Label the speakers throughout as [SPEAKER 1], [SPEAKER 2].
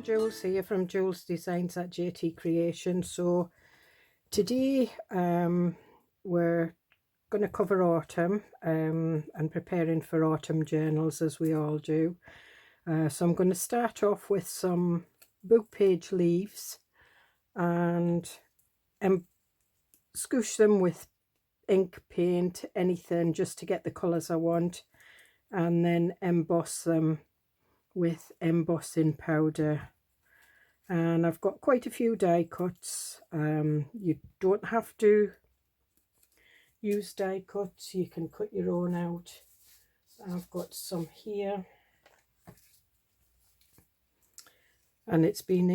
[SPEAKER 1] Jules here from Joolsedesigns at JT Creations. So today we're going to cover autumn and preparing for autumn journals as we all do. So I'm going to start off with some book page leaves and scoosh them with ink, paint, anything just to get the colours I want, and then emboss them with embossing powder. And I've got quite a few die cuts. You don't have to use die cuts, you can cut your own out. I've got some here, and it's been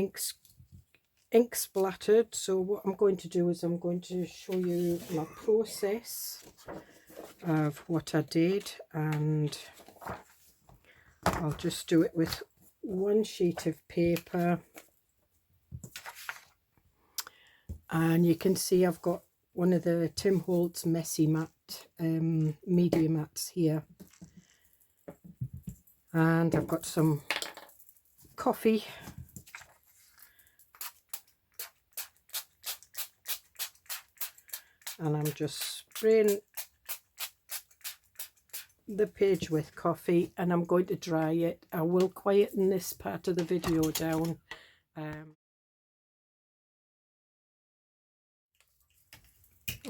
[SPEAKER 1] ink splattered. So what I'm going to do is I'm going to show you my process of what I did, and I'll just do it with one sheet of paper. And you can see I've got one of the Tim Holtz Messy Matte media mats here, and I've got some coffee, and I'm just spraying the page with coffee, and I'm going to dry it. I will quieten this part of the video down.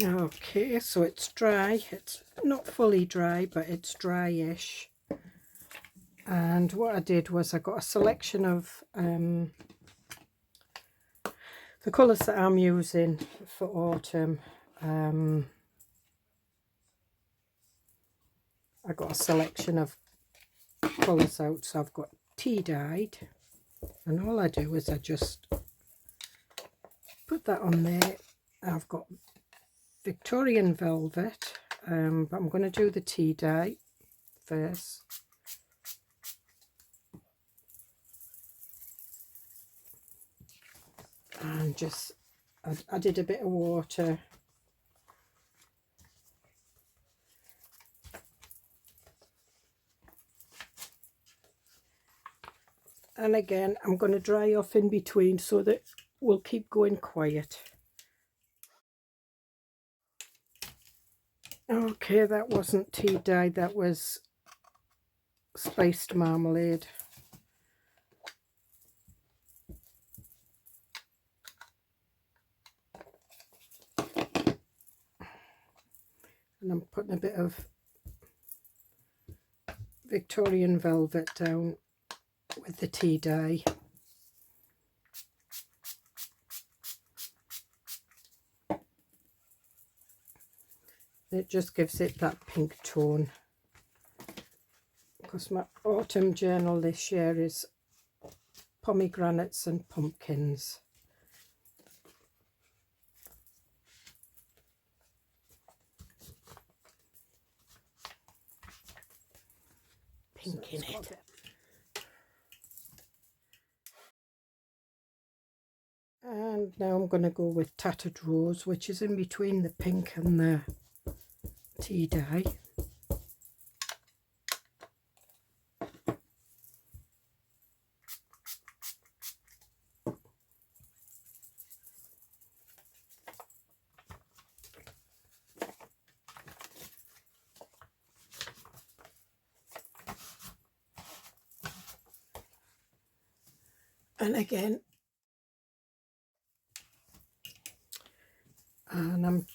[SPEAKER 1] Okay, so it's dry. It's not fully dry, but it's dry-ish. And what I did was I got a selection of the colours that I'm using for autumn. I got a selection of colours out, so I've got tea dyed, and all I do is I just put that on there. I've got Victorian velvet, but I'm going to do the tea dye first. And just added a bit of water. And again, I'm going to dry off in between so that we'll keep going quiet. Okay, that wasn't tea dye, that was spiced marmalade. And I'm putting a bit of Victorian velvet down with the tea dye. It just gives it that pink tone, because my autumn journal this year is pomegranates and pumpkins. Pink in it. And now I'm going to go with Tattered Rose, which is in between the pink and the tea dye. And again, and I'm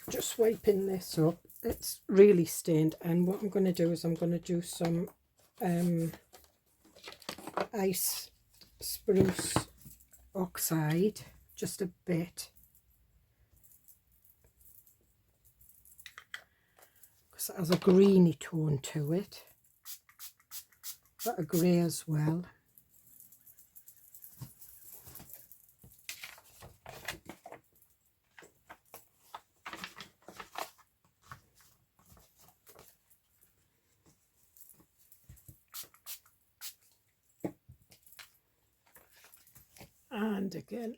[SPEAKER 1] just wiping this up. It's really stained, and what I'm going to do is I'm going to do some ice spruce oxide, just a bit, because it has a greeny tone to it, but a grey as well. And again,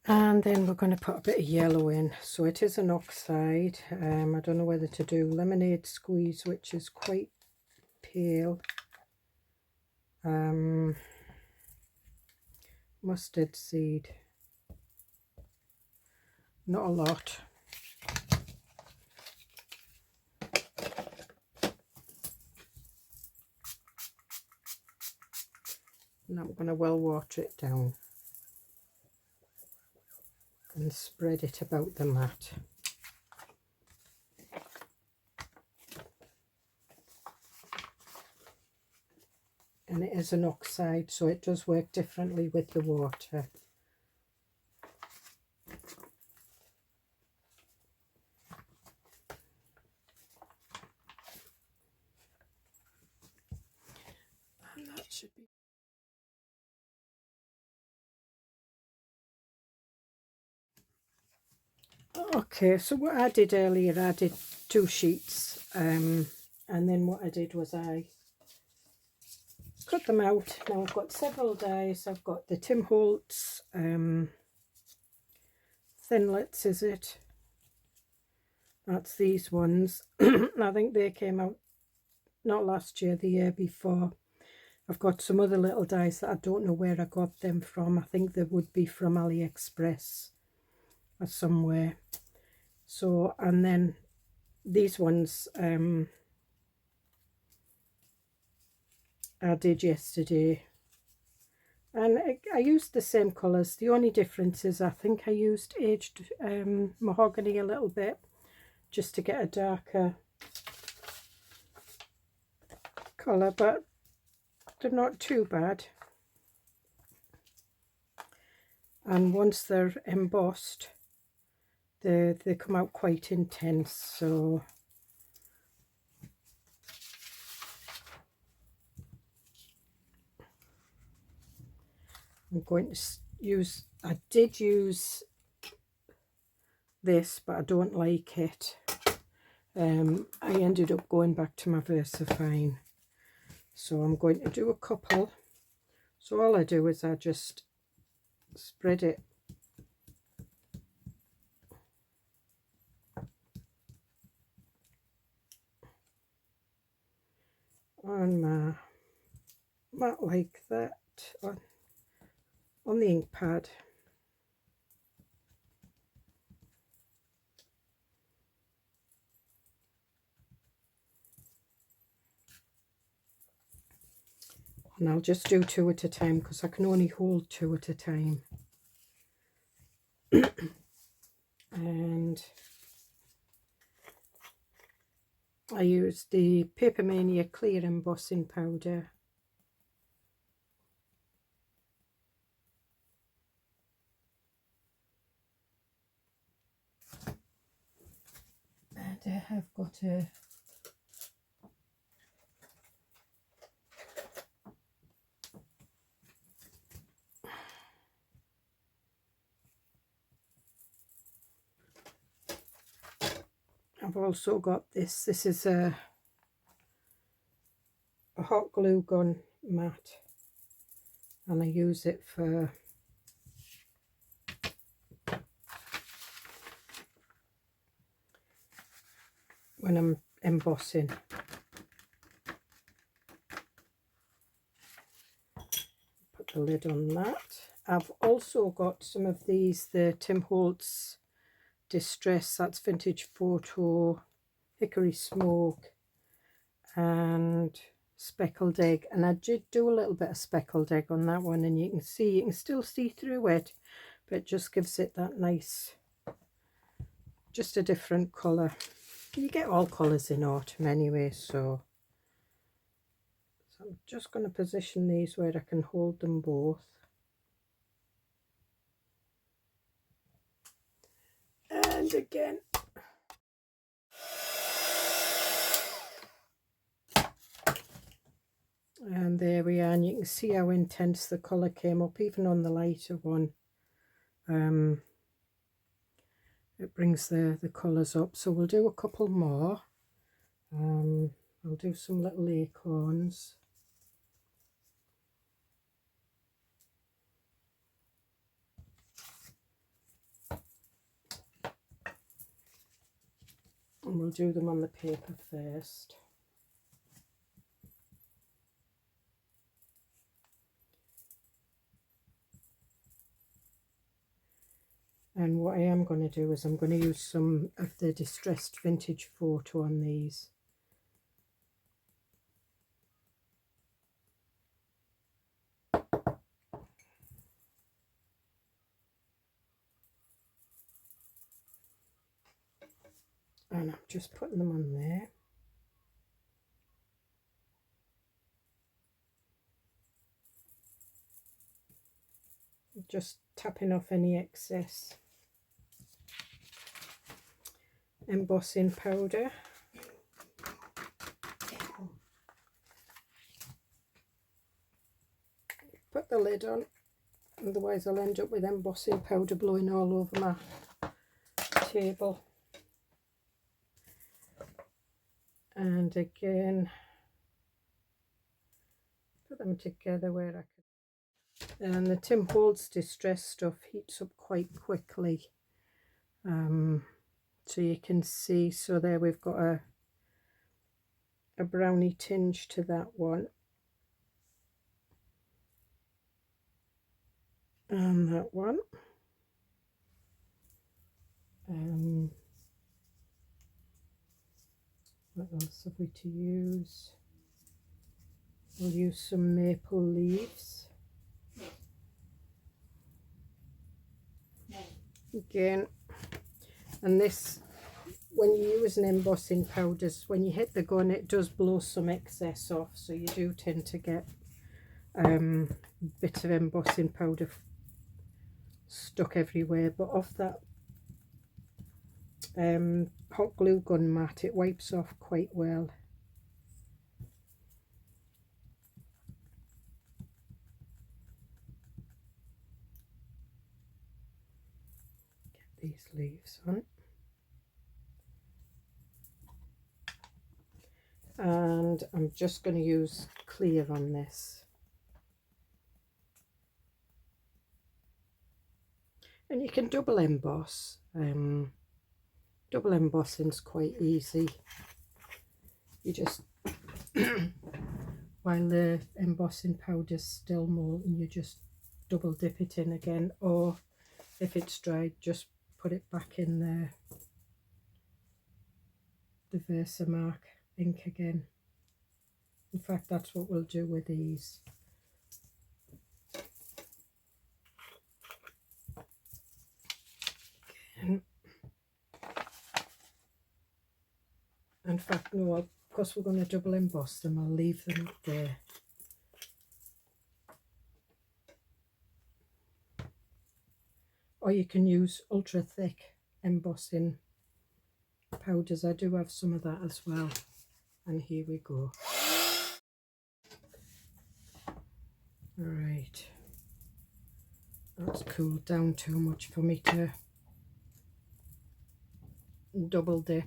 [SPEAKER 1] and then we're going to put a bit of yellow in. So it is an oxide. I don't know whether to do lemonade squeeze, which is quite pale, mustard seed, not a lot. And I'm going to well water it down and spread it about the mat. And it is an oxide, so it does work differently with the water. And that should be... Okay, so what I did earlier, I did 2 sheets, and then what I did was I cut them out. Now I've got several dies. I've got the Tim Holtz Thinlits, is it? That's these ones. I think they came out not last year, the year before. I've got some other little dies that I don't know where I got them from. I think they would be from AliExpress or somewhere. So, and then these ones I did yesterday, and I used the same colours. The only difference is I think I used aged mahogany a little bit just to get a darker colour, but they're not too bad. And once they're embossed, they come out quite intense. So I'm going to use, I did use this, but I don't like it. I ended up going back to my VersaFine, so I'm going to do a couple. So all I do is I just spread it on my mat like that, on the ink pad. And I'll just do 2 at a time because I can only hold 2 at a time. And I used the Paper Mania clear embossing powder. And I have got a I've also got this. This is a hot glue gun mat, and I use it for when I'm embossing. Put the lid on that. I've also got some of these, the Tim Holtz Distress, that's Vintage Photo, Hickory Smoke and Speckled Egg, and I did do a little bit of speckled egg on that one, and you can still see through it, but it just gives it that nice, just a different colour. You get all colours in autumn anyway, so I'm just going to position these where I can hold them both. And again, and there we are, and you can see how intense the colour came up even on the lighter one. It brings the colours up. So we'll do a couple more. I'll do some little acorns. And we'll do them on the paper first. And what I am going to do is I'm going to use some of the distressed vintage photo on these. And I'm just putting them on there. Just tapping off any excess embossing powder. Put the lid on, otherwise I'll end up with embossing powder blowing all over my table. And again, put them together where I can. And the Tim Holtz distress stuff heats up quite quickly, so you can see. So there we've got a brownie tinge to that one, and that one. What else have we to use? We'll use some maple leaves. Again, and this, when you use an embossing powders, when you hit the gun, it does blow some excess off, so you do tend to get a bit of embossing powder stuck everywhere. But off that hot glue gun mat, it wipes off quite well. Get these leaves on. And I'm just going to use clear on this. And you can double emboss. Double embossing is quite easy. You just, while the embossing powder's still molten, you just double dip it in again, or if it's dried, just put it back in the Versamark ink again. In fact, that's what we'll do with these. Again. In fact, no, because we're going to double emboss them, I'll leave them up there. Or you can use ultra thick embossing powders. I do have some of that as well. And here we go. Alright. That's cooled down too much for me to double dip.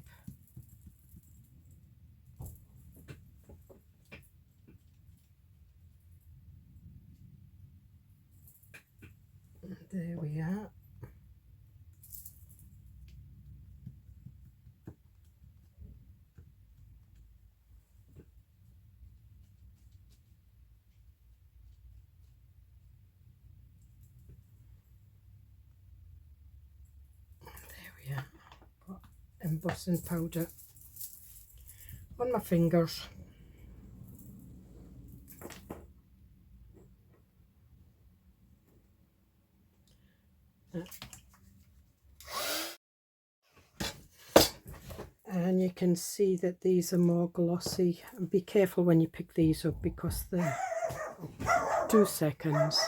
[SPEAKER 1] There we are. There we are. Got embossing powder on my fingers. And you can see that these are more glossy. And be careful when you pick these up because they're 2 seconds.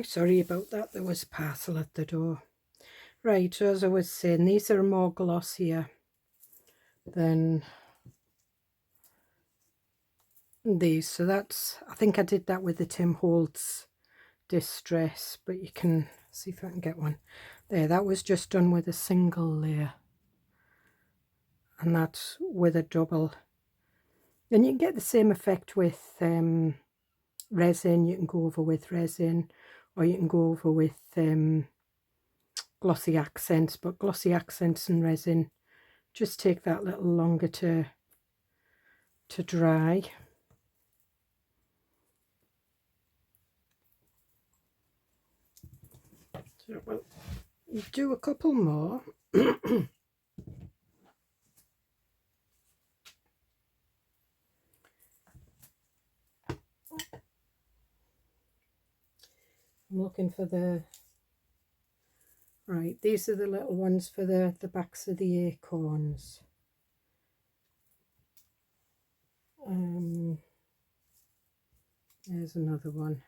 [SPEAKER 1] Sorry about that, there was a parcel at the door. Right, so as I was saying, these are more glossier than these. So that's, I think I did that with the Tim Holtz distress, but you can see if I can get one. There, that was just done with a single layer. And that's with a double. And you can get the same effect with resin. You can go over with resin, or you can go over with glossy accents, but glossy accents and resin just take that little longer to dry. So we'll do a couple more. I'm looking for the, right, these are the little ones for the backs of the acorns. There's another one.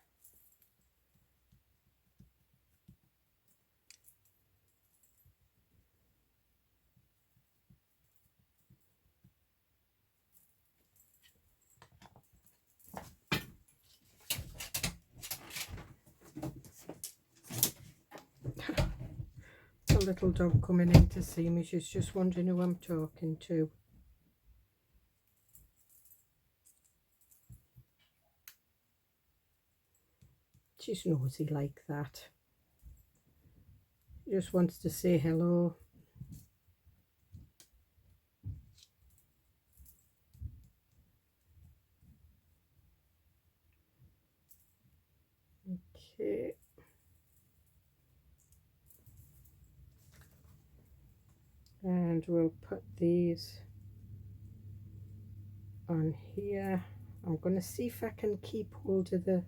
[SPEAKER 1] A little dog coming in to see me. She's just wondering who I'm talking to. She's nosy like that. She just wants to say hello. Okay. And we'll put these on here. I'm going to see if I can keep hold of the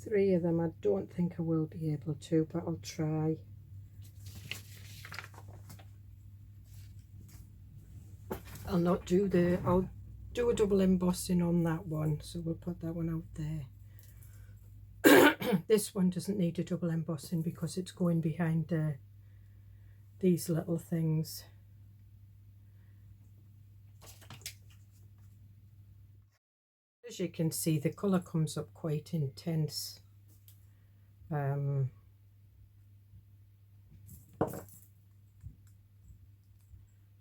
[SPEAKER 1] three of them. I don't think I will be able to, but I'll try. I'll do a double embossing on that one, so we'll put that one out there. This one doesn't need a double embossing because it's going behind these little things. As you can see, the colour comes up quite intense. And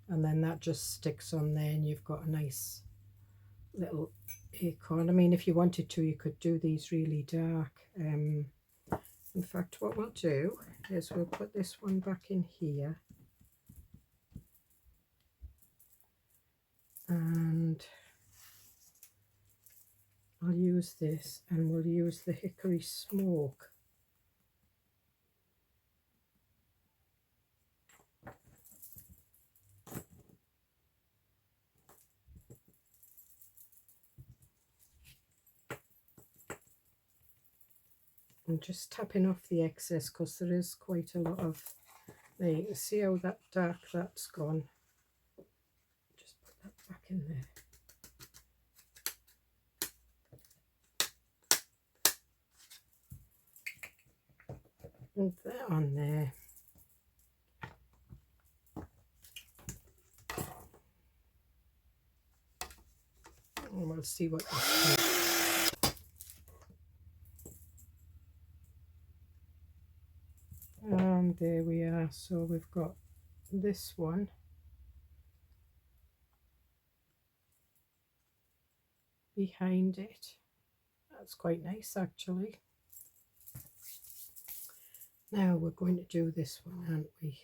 [SPEAKER 1] then that just sticks on there and you've got a nice little acorn. I mean, if you wanted to, you could do these really dark. In fact, what we'll do is we'll put this one back in here, and I'll use this, and we'll use the hickory smoke. I'm just tapping off the excess because there is quite a lot of, there you can see how that dark that's gone. Just put that back in there. And that on there. And we'll see what this is. And there we are. So we've got this one. Behind it. That's quite nice actually. Now we're going to do this one, aren't we?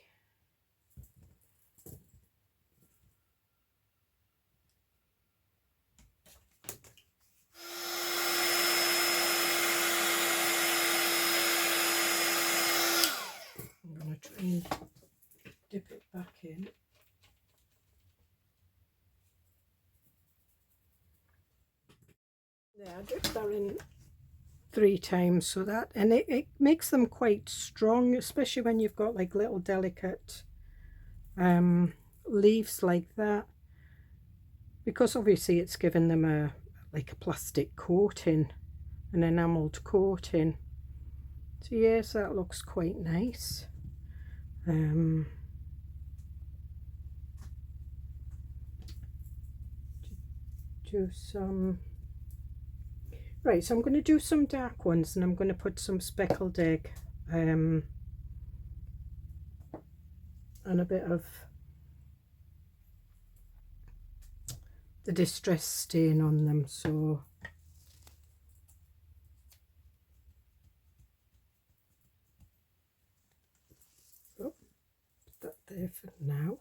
[SPEAKER 1] I'm going to try and dip it back in. Yeah, I dipped that in 3 times, so that, and it makes them quite strong, especially when you've got like little delicate leaves like that, because obviously it's given them a plastic coating, an enamelled coating. So yes, that looks quite nice. Do some. Right, so I'm going to do some dark ones, and I'm going to put some speckled egg and a bit of the distress stain on them. So put that there for now.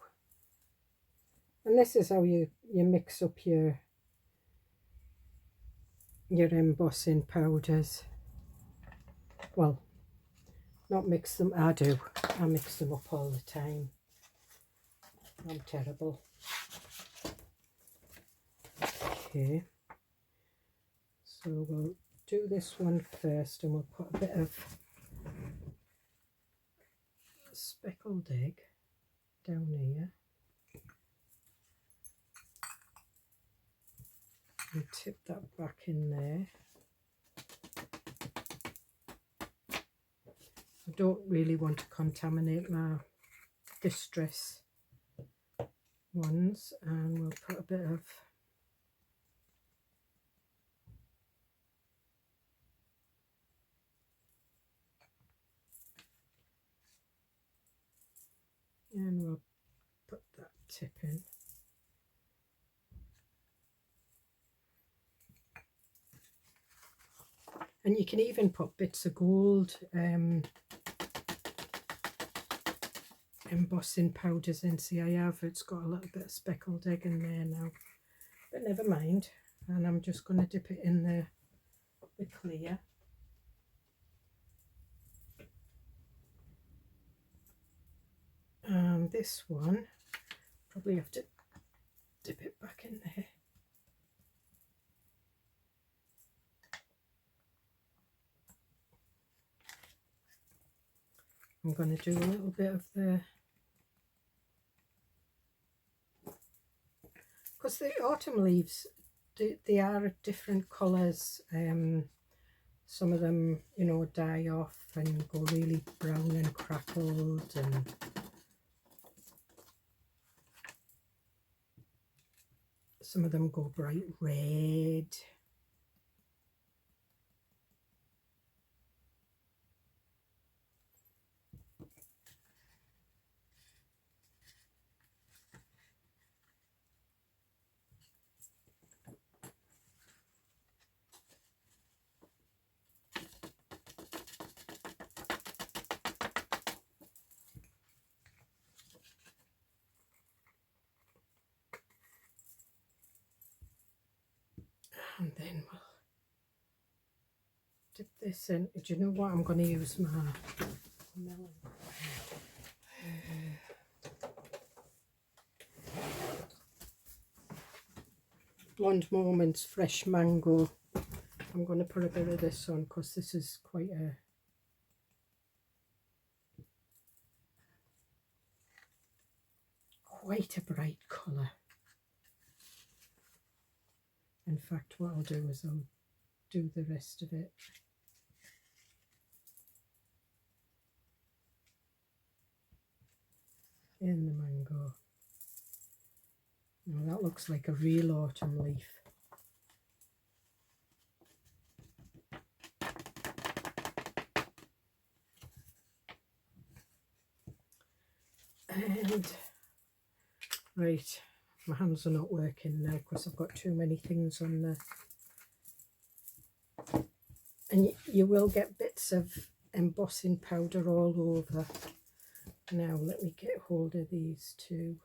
[SPEAKER 1] And this is how you mix up your your embossing powders. Well, not mix them, I do. I mix them up all the time. I'm terrible. Okay, so we'll do this one first and we'll put a bit of speckled egg down here and tip that back in there. I don't really want to contaminate my distress ones, and we'll put a bit of and we'll put that tip in. And you can even put bits of gold embossing powders in. See, I have, it's got a little bit of speckled egg in there now, but never mind. And I'm just going to dip it in the clear. And this one, probably have to dip it back in there. I'm going to do a little bit of the, because the autumn leaves, they are different colours. Some of them, you know, die off and go really brown and crackled, and some of them go bright red. And then we'll dip this in. Do you know what? I'm going to use my melon. Blonde Moments Fresh Mango. I'm going to put a bit of this on because this is quite a bright colour. In fact, what I'll do is I'll do the rest of it. In the mango. Now that looks like a real autumn leaf. And right, my hands are not working now because I've got too many things on there. And you will get bits of embossing powder all over. Now let me get hold of these two.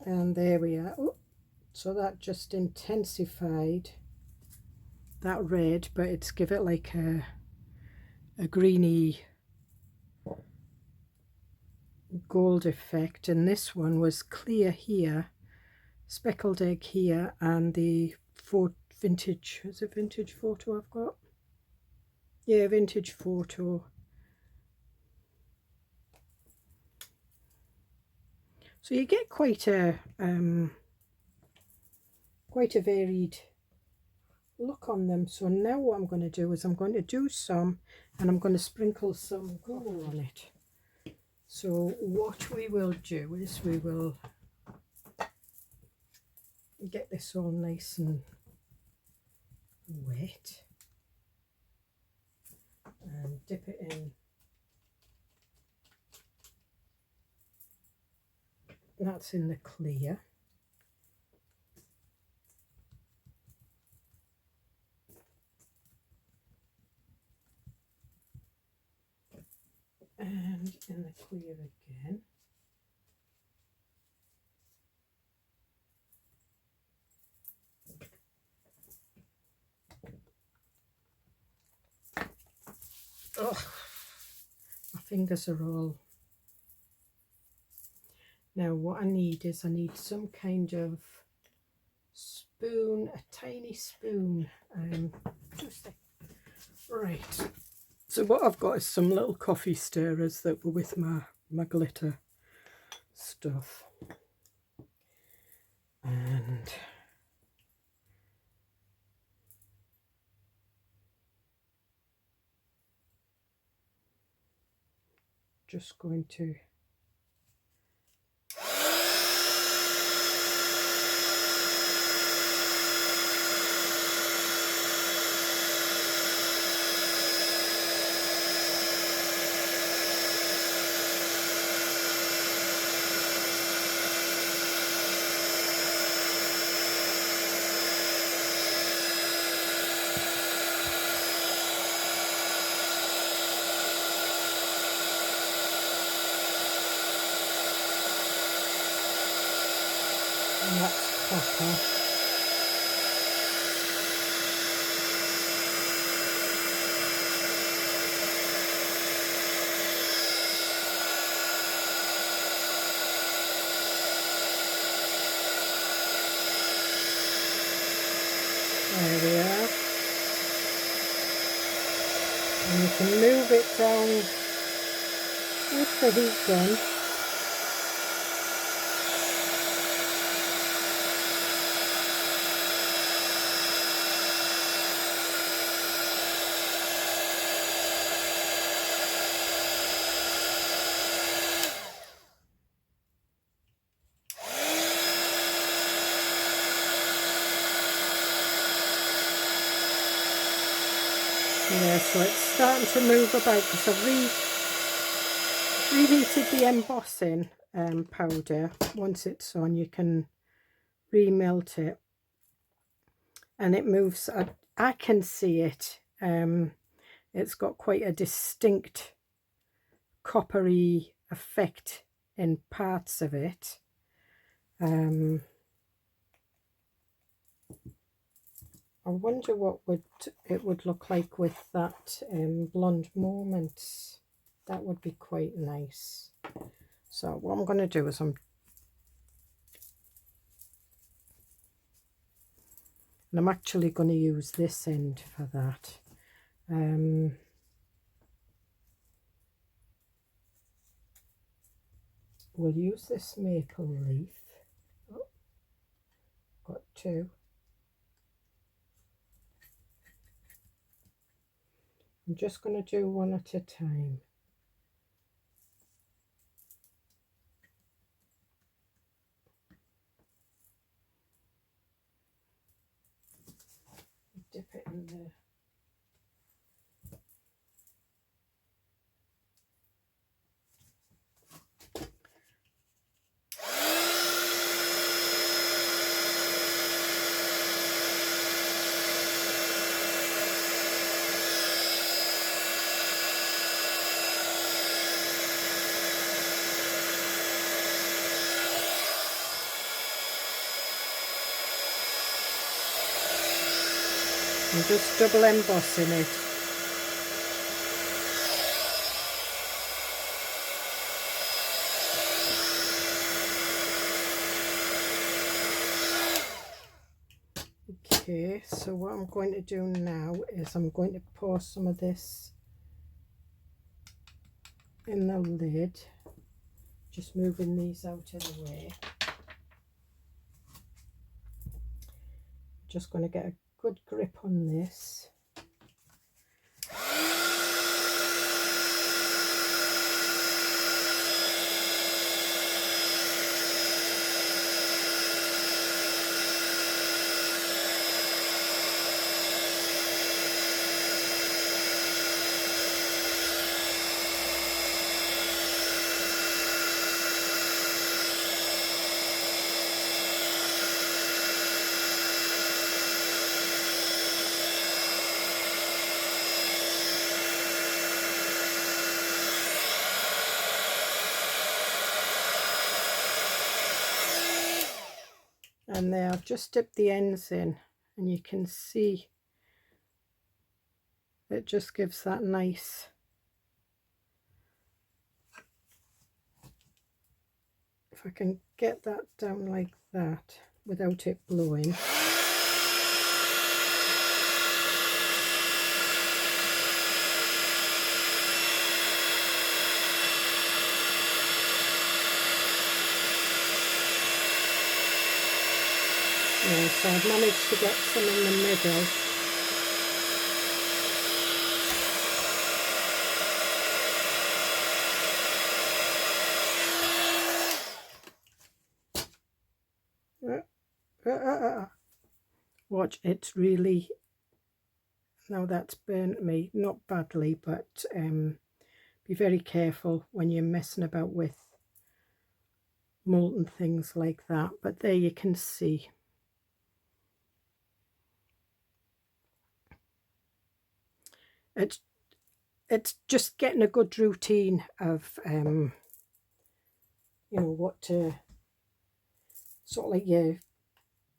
[SPEAKER 1] And there we are. Oh, so that just intensified that red, but it's give it like a greeny gold effect. And this one was clear here, speckled egg here, and the vintage, is it vintage photo I've got? Yeah, vintage photo. So you get quite a varied look on them. So now what I'm going to do is I'm going to do some, and I'm going to sprinkle some gold on it. So what we will do is we will get this all nice and wet and dip it in. That's in the clear. and in the clear again. Oh, my fingers are all... Now what I need is some kind of spoon, a tiny spoon. Right, so what I've got is some little coffee stirrers that were with my glitter stuff, and just going to and that's copper. There we are. And you can move it down with the heat gun. Yeah, so it's starting to move about because I've reheated the embossing powder. Once it's on, you can remelt it, and it moves. I can see it. It's got quite a distinct coppery effect in parts of it. I wonder what it would look like with that blonde moments. That would be quite nice. So what I'm going to do is I'm actually going to use this end for that. We'll use this maple leaf. Oh, got two. I'm just going to do one at a time. Dip it in there. I'm just double embossing it. Okay, so what I'm going to do now is I'm going to pour some of this in the lid, just moving these out of the way. Just going to get a good grip on this. And there I've just dipped the ends in, and you can see it just gives that nice if I can get that down like that without it blowing. Yeah, so I've managed to get some in the middle. Watch, it's really, now that's burnt me, not badly, but be very careful when you're messing about with molten things like that. But there you can see. It's just getting a good routine of you know, what to sort of like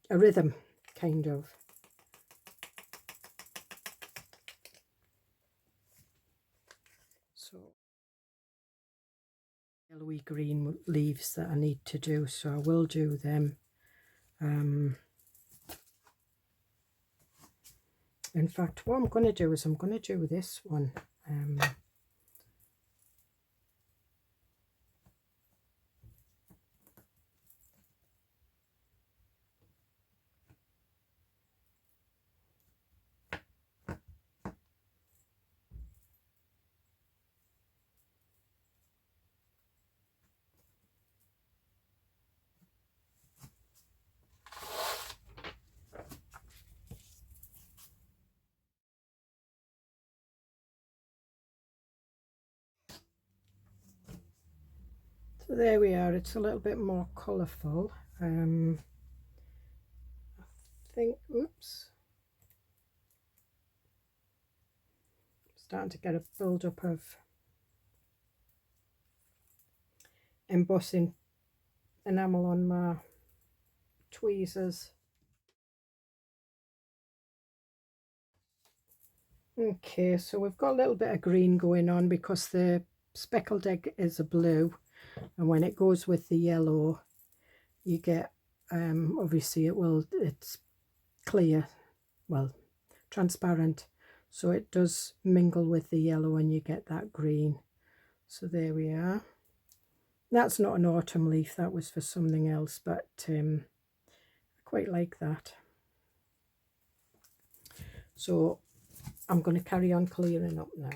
[SPEAKER 1] a rhythm kind of. So yellowy green leaves that I need to do, so I will do them. In fact, what I'm going to do is I'm going to do this one. So there we are, it's a little bit more colourful. I think, oops, starting to get a build-up of embossing enamel on my tweezers. Okay, so we've got a little bit of green going on because the speckled egg is a blue, and when it goes with the yellow you get obviously it's clear, well, transparent, so it does mingle with the yellow and you get that green. So there we are. That's not an autumn leaf, that was for something else, but I quite like that. So I'm going to carry on clearing up now.